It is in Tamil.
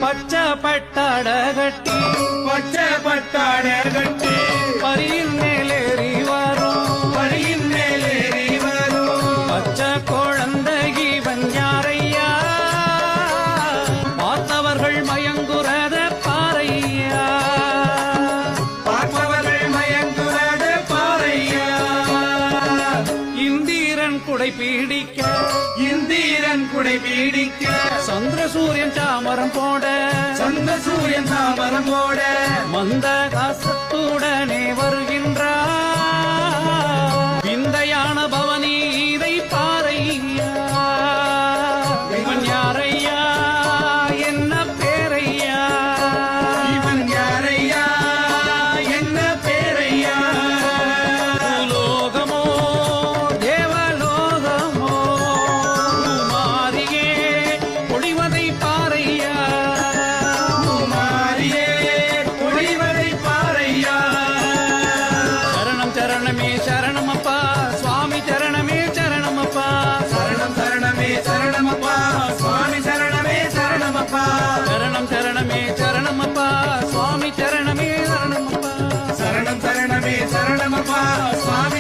பச்சை பட்டாட கட்டி பரியின் மேலேறி வரும் பச்சை குழந்தை இவன் யாரையா பார்த்தவர்கள் மயங்குறத பாறையா இந்திரன் குடை பீடிக்க சந்திர சூரியன் சாமரம் போட மந்த காசத்துடனே வருகின்றார் விந்தையான பவனி இதை பாறையா இவன் யாரையா என்ன பேரையா லோகமோ தேவலோகமோ மாறியே பொழிவதை பாறையா சரணம் சரணமே சரணமப்பா சுவாமி சரணமே சரணமப்பா சரணம் சரணமே சரணமப்பா சுவாமி சரணமே சரணமப்பா சரணம் சரணமே சரணமப்பா சுவாமி சரணமே சரணமப்பா சரணம் சரணமே சரணமப்பா சுவாமி